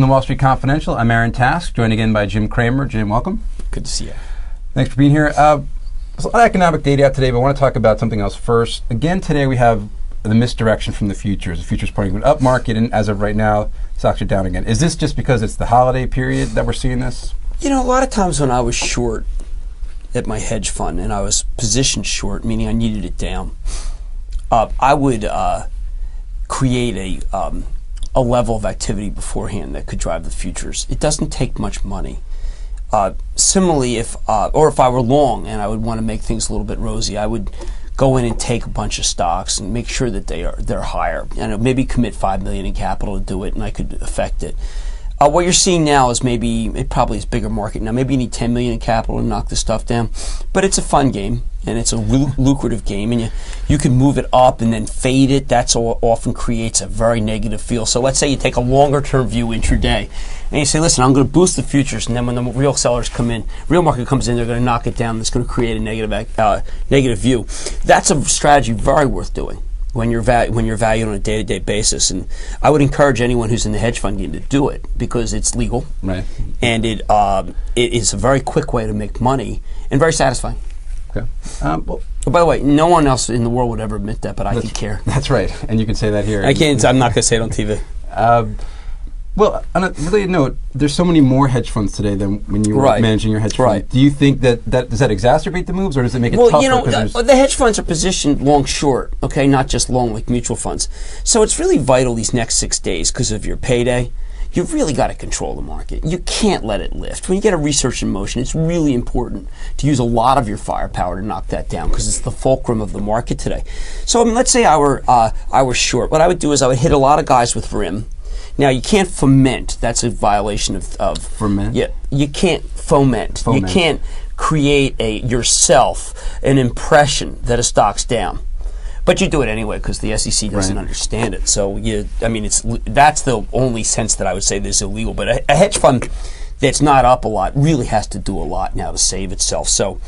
The Wall Street Confidential. I'm Aaron Task, joined again by Jim Cramer. Jim, welcome. Good to see you. Thanks for being here. There's a lot of economic data out today, but I want to talk about something else first. Again, today we have the misdirection from the futures. The futures pointing to an up market, and as of right now, stocks are down again. Is this just because it's the holiday period that we're seeing this? You know, a lot of times when I was short at my hedge fund and I was positioned short, meaning I needed it down, I would create a level of activity beforehand that could drive the futures. It doesn't take much money. Similarly, if I were long and I would want to make things a little bit rosy, I would go in and take a bunch of stocks and make sure that they're higher. And maybe commit $5 million in capital to do it, and I could affect it. What you're seeing now is it probably is bigger market now. Maybe you need $10 million in capital to knock this stuff down, but it's a fun game and it's a lucrative game, and you can move it up and then fade it. That's often creates a very negative feel. So let's say you take a longer term view intraday, and you say, listen, I'm going to boost the futures, and then when the real sellers come in, real market comes in, they're going to knock it down. That's going to create a negative view. That's a strategy very worth doing when you're valued on a day-to-day basis. And I would encourage anyone who's in the hedge fund game to do it because it's legal, right? And it is a very quick way to make money and very satisfying. Okay. Well, by the way, no one else in the world would ever admit that, but I can care. That's right, and you can say that here. I can't. I'm not going to say it on TV. Well, on a related note, there's so many more hedge funds today than when you were managing your hedge fund. Right. Do you think does that exacerbate the moves, or does it make it tougher? Well, you know, the hedge funds are positioned long-short, okay, not just long like mutual funds. So it's really vital these next 6 days because of your payday. You've really got to control the market. You can't let it lift. When you get a research in motion, it's really important to use a lot of your firepower to knock that down because it's the fulcrum of the market today. So let's say I were short. What I would do is I would hit a lot of guys with RIM. Now, you can't foment. That's a violation of Foment? Yeah, you can't foment. You can't create yourself an impression that a stock's down. But you do it anyway because the SEC doesn't understand it. So, that's the only sense that I would say this is illegal. But a hedge fund that's not up a lot really has to do a lot now to save itself. So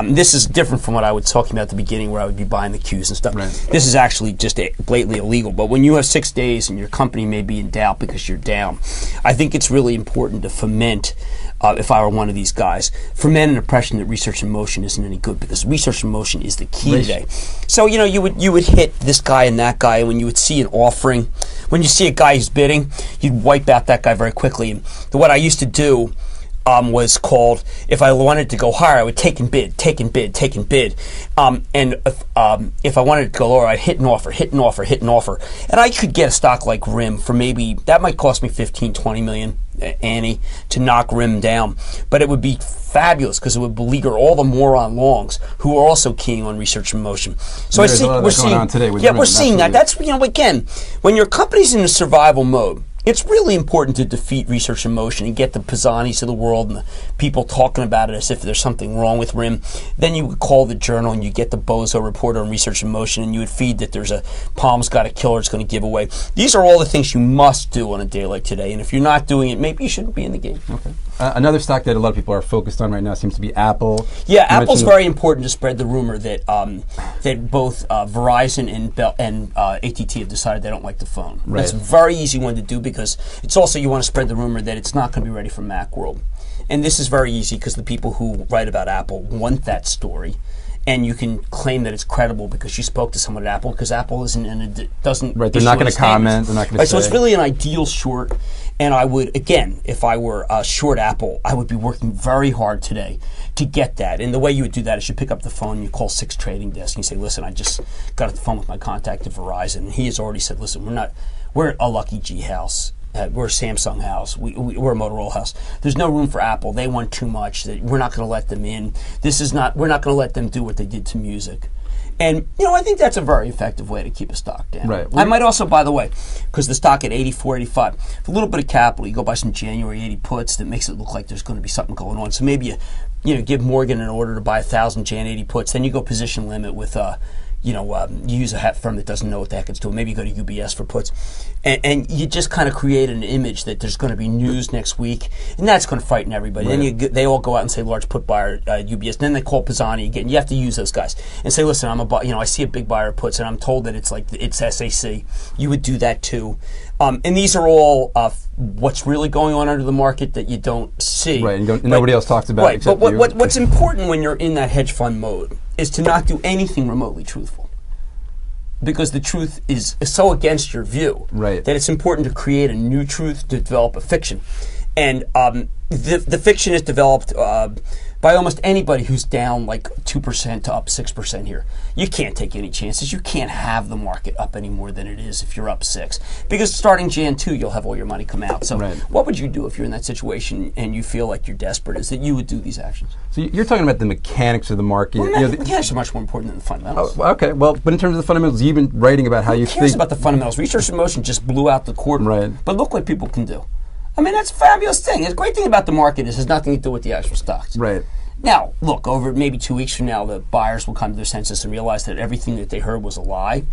this is different from what I was talking about at the beginning where I would be buying the Qs and stuff. Right. This is actually just blatantly illegal. But when you have 6 days and your company may be in doubt because you're down, I think it's really important to foment, if I were one of these guys, foment an impression that research in motion isn't any good because research in motion is the key today. So, you know, you would hit this guy and that guy, and when you would see an offering, when you see a guy who's bidding, you'd wipe out that guy very quickly. And what I used to do was called, if I wanted to go higher, I would take and bid. And if I wanted to go lower, I'd hit an offer. And I could get a stock like RIM for maybe, that might cost me 15, 20 million, Annie, to knock RIM down. But it would be fabulous because it would beleaguer all the moron longs who are also keying on research in motion. So we're seeing that. That's, you know, again, when your company's in a survival mode, it's really important to defeat research in motion and get the Pisanis of the world and the people talking about it as if there's something wrong with RIM. Then you would call the journal and you get the bozo reporter on research in motion, and you would feed that there's a Palm's got a killer it's going to give away. These are all the things you must do on a day like today, and if you're not doing it, maybe you shouldn't be in the game. Okay. Another stock that a lot of people are focused on right now seems to be Apple. Yeah, Apple's very important to spread the rumor that that both Verizon and AT&T have decided they don't like the phone. Right. That's a very easy one to do because it's also, you want to spread the rumor that it's not going to be ready for Macworld. And this is very easy because the people who write about Apple want that story. And you can claim that it's credible because you spoke to someone at Apple, because Apple isn't and it doesn't. Right, they're not going to comment. They're not going to say. So it's really an ideal short. And I would, again, if I were short Apple, I would be working very hard today to get that. And the way you would do that is you pick up the phone, and you call 6 trading desks, and you say, "Listen, I just got off the phone with my contact at Verizon, and he has already said, listen, we're a Lucky G house." We're a Samsung house. We're a Motorola house. There's no room for Apple. They want too much. We're not going to let them in. We're not going to let them do what they did to music. And, you know, I think that's a very effective way to keep a stock down. Right. I might also, by the way, because the stock at 84, 85, with a little bit of capital, you go buy some January 80 puts that makes it look like there's going to be something going on. So maybe you give Morgan an order to buy 1,000 Jan 80 puts. Then you go position limit with you use a firm that doesn't know what the heck it's doing. Maybe you go to UBS for puts, and you just kind of create an image that there's going to be news next week, and that's going to frighten everybody. Right. Then they all go out and say large put buyer UBS. Then they call Pisani again. You have to use those guys and say, listen, I see a big buyer of puts, and I'm told that it's SAC. You would do that too, and these are all what's really going on under the market that you don't see. Right, and nobody else talks about. Right, it except but you. what's important when you're in that hedge fund mode is to not do anything remotely truthful, because the truth is so against your view Right. that it's important to create a new truth, to develop a fiction. And the fiction is developed by almost anybody who's down like 2% to up 6% here. You can't take any chances. You can't have the market up any more than it is if you're up 6. Because starting Jan 2, you'll have all your money come out. So Right. what would you do if you're in that situation and you feel like you're desperate, is that you would do these actions. So you're talking about the mechanics of the market. Well, mechanics are much more important than the fundamentals. Oh, okay, well, but in terms of the fundamentals, you've been writing about how you Who cares think. about the fundamentals? Research in motion just blew out the quarter. Right. But look what people can do. I mean, that's a fabulous thing. The great thing about the market is it has nothing to do with the actual stocks. Right. Now, look, over maybe 2 weeks from now, the buyers will come to their senses and realize that everything that they heard was a lie.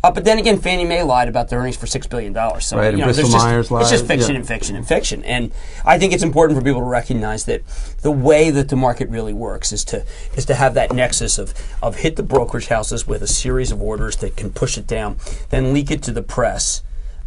But then again, Fannie Mae lied about their earnings for $6 billion. So, Right, and Bristol Myers lied. it's just fiction Yeah. and fiction and fiction. And I think it's important for people to recognize that the way that the market really works is to have that nexus of hit the brokerage houses with a series of orders that can push it down, then leak it to the press,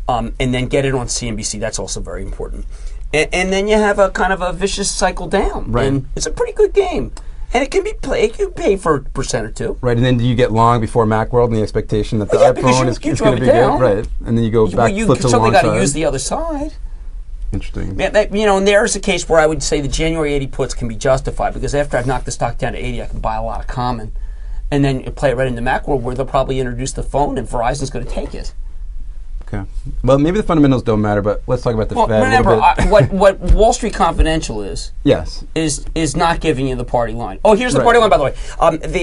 and then get it on CNBC. That's also very important. And then you have a kind of a vicious cycle down. Right. And it's a pretty good game. And it can be played. It can pay for 1% or 2. Right, and then do you get long before Macworld and the expectation that the Yeah, because iPhone you is going drove to it be down. good? Right, and then you go back, You flip to the certainly long got to side. use the other side. Interesting. Yeah, and there's a case where I would say the January 80 puts can be justified, because after I've knocked the stock down to 80, I can buy a lot of common, and then you play it right into Macworld, where they'll probably introduce the phone, and Verizon's going to take it. Okay. Well, maybe the fundamentals don't matter, but let's talk about the Well, Fed remember, a little bit. what Wall Street Confidential is Yes. not giving you the party line. Oh, here's the Right. party line, by the way.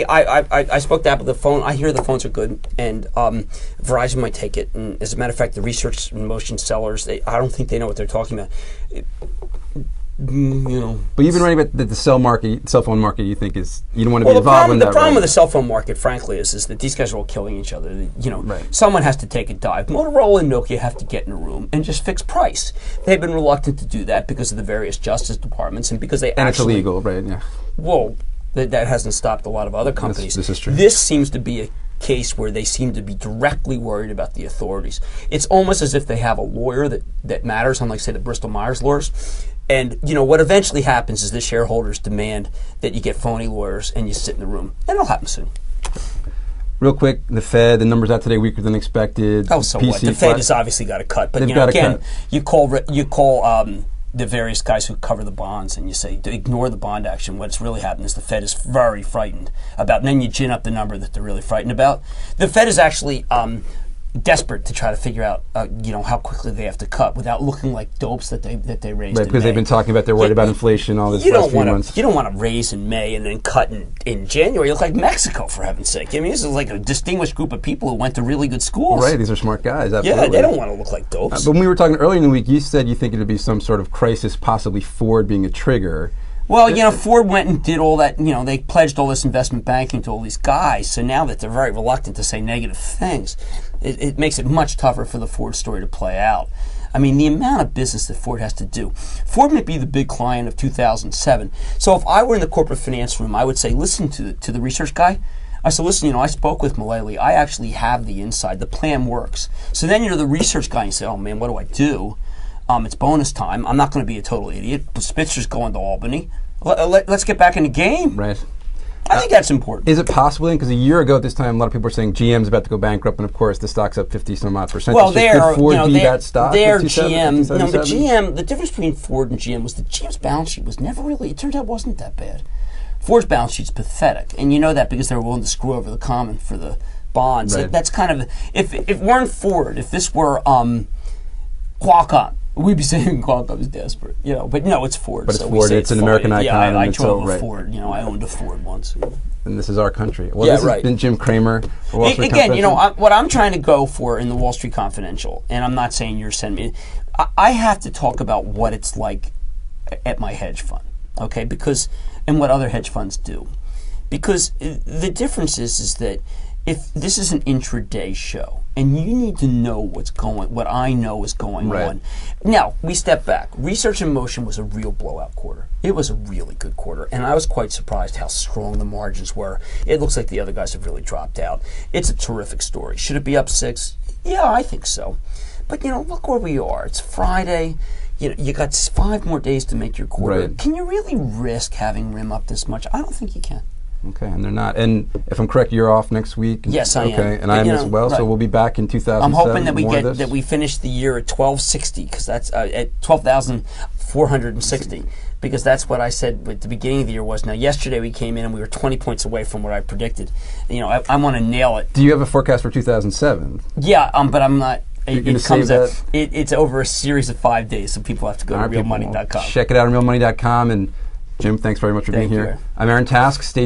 I spoke to Apple. The phone, I hear the phones are good, and Verizon might take it. And as a matter of fact, the research in motion sellers, I don't think they know what they're talking about. But you've been writing about the cell phone market. You think you don't want to Well, be involved in that. the problem right? with the cell phone market, frankly, is that these guys are all killing each other. Right. Someone has to take a dive. Motorola and Nokia have to get in a room and just fix price. They've been reluctant to do that because of the various justice departments and because they and actually... it's illegal, right? Yeah. Well, that hasn't stopped a lot of other companies. This is true. This seems to be a case where they seem to be directly worried about the authorities. It's almost as if they have a lawyer that matters, unlike, say, the Bristol Myers lawyers. And what eventually happens is the shareholders demand that you get phony lawyers and you sit in the room. And it'll happen soon. Real quick, the Fed, the numbers out today weaker than expected. Oh, so what? The Fed has obviously got to cut. But again, you call the various guys who cover the bonds and you say, ignore the bond action. What's really happened is the Fed is very frightened about, and then you gin up the number that they're really frightened about. The Fed is actually desperate to try to figure out, how quickly they have to cut without looking like dopes that they raised. Right, because they've been talking about they're worried about inflation all this last few months. You don't want to raise in May and then cut in January. You look like Mexico, for heaven's sake. I mean, this is like a distinguished group of people who went to really good schools. Right, these are smart guys. Absolutely. Yeah, they don't want to look like dopes. But when we were talking earlier in the week, you said you think it would be some sort of crisis, possibly Ford being a trigger. Well, Ford went and did all that, they pledged all this investment banking to all these guys. So now that they're very reluctant to say negative things, it makes it much tougher for the Ford story to play out. I mean, the amount of business that Ford has to do. Ford might be the big client of 2007. So if I were in the corporate finance room, I would say, listen to the research guy. I said, listen, I spoke with Mullally. I actually have the inside. The plan works. So then you're the research guy and you say, oh, man, what do I do? It's bonus time. I'm not going to be a total idiot. Spitzer's going to Albany. Let's get back in the game. Right. I think that's important. Is it possible then? Because a year ago at this time, a lot of people were saying GM's about to go bankrupt, and of course the stock's up 50-some-odd%. Well, could Ford be that stock? Their 57, GM. 57, No, the GM. The difference between Ford and GM was the GM's balance sheet was never really. It turned out wasn't that bad. Ford's balance sheet's pathetic, and you know that because they were willing to screw over the common for the bonds. Right. That's kind of if it weren't Ford, if this were Qualcomm. We'd be saying Qualcomm is desperate, but no, it's Ford. But it's so Ford. It's an American icon. Yeah, I and drove a right. Ford. I owned a Ford once. And this is our country. Well, Yeah, this right. has been Jim Cramer. For Wall Street Again, Confidential. what I'm trying to go for in the Wall Street Confidential, and I'm not saying you're sending me. I have to talk about what it's like at my hedge fund, okay? And what other hedge funds do, because the difference is that if this is an intraday show, and you need to know what I know is going on. Now, we step back. Research in Motion was a real blowout quarter. It was a really good quarter, and I was quite surprised how strong the margins were. It looks like the other guys have really dropped out. It's a terrific story. Should it be up 6? Yeah, I think so. But, look where we are. It's Friday. You got 5 more days to make your quarter. Right. Can you really risk having RIM up this much? I don't think you can. Okay, and they're not. And if I'm correct, you're off next week. Yes, I am. Okay, and I am as well. Right. So we'll be back in 2007. I'm hoping that we finish the year at 1260, because that's at 12,460, because that's what I said at the beginning of the year was. Now, yesterday we came in and we were 20 points away from what I predicted. I want to nail it. Do you have a forecast for 2007? Yeah, but I'm not. It's over a series of 5 days, so people have to go to realmoney.com. Check it out on realmoney.com. And Jim, thanks very much for being here. I'm Aaron Task. Stay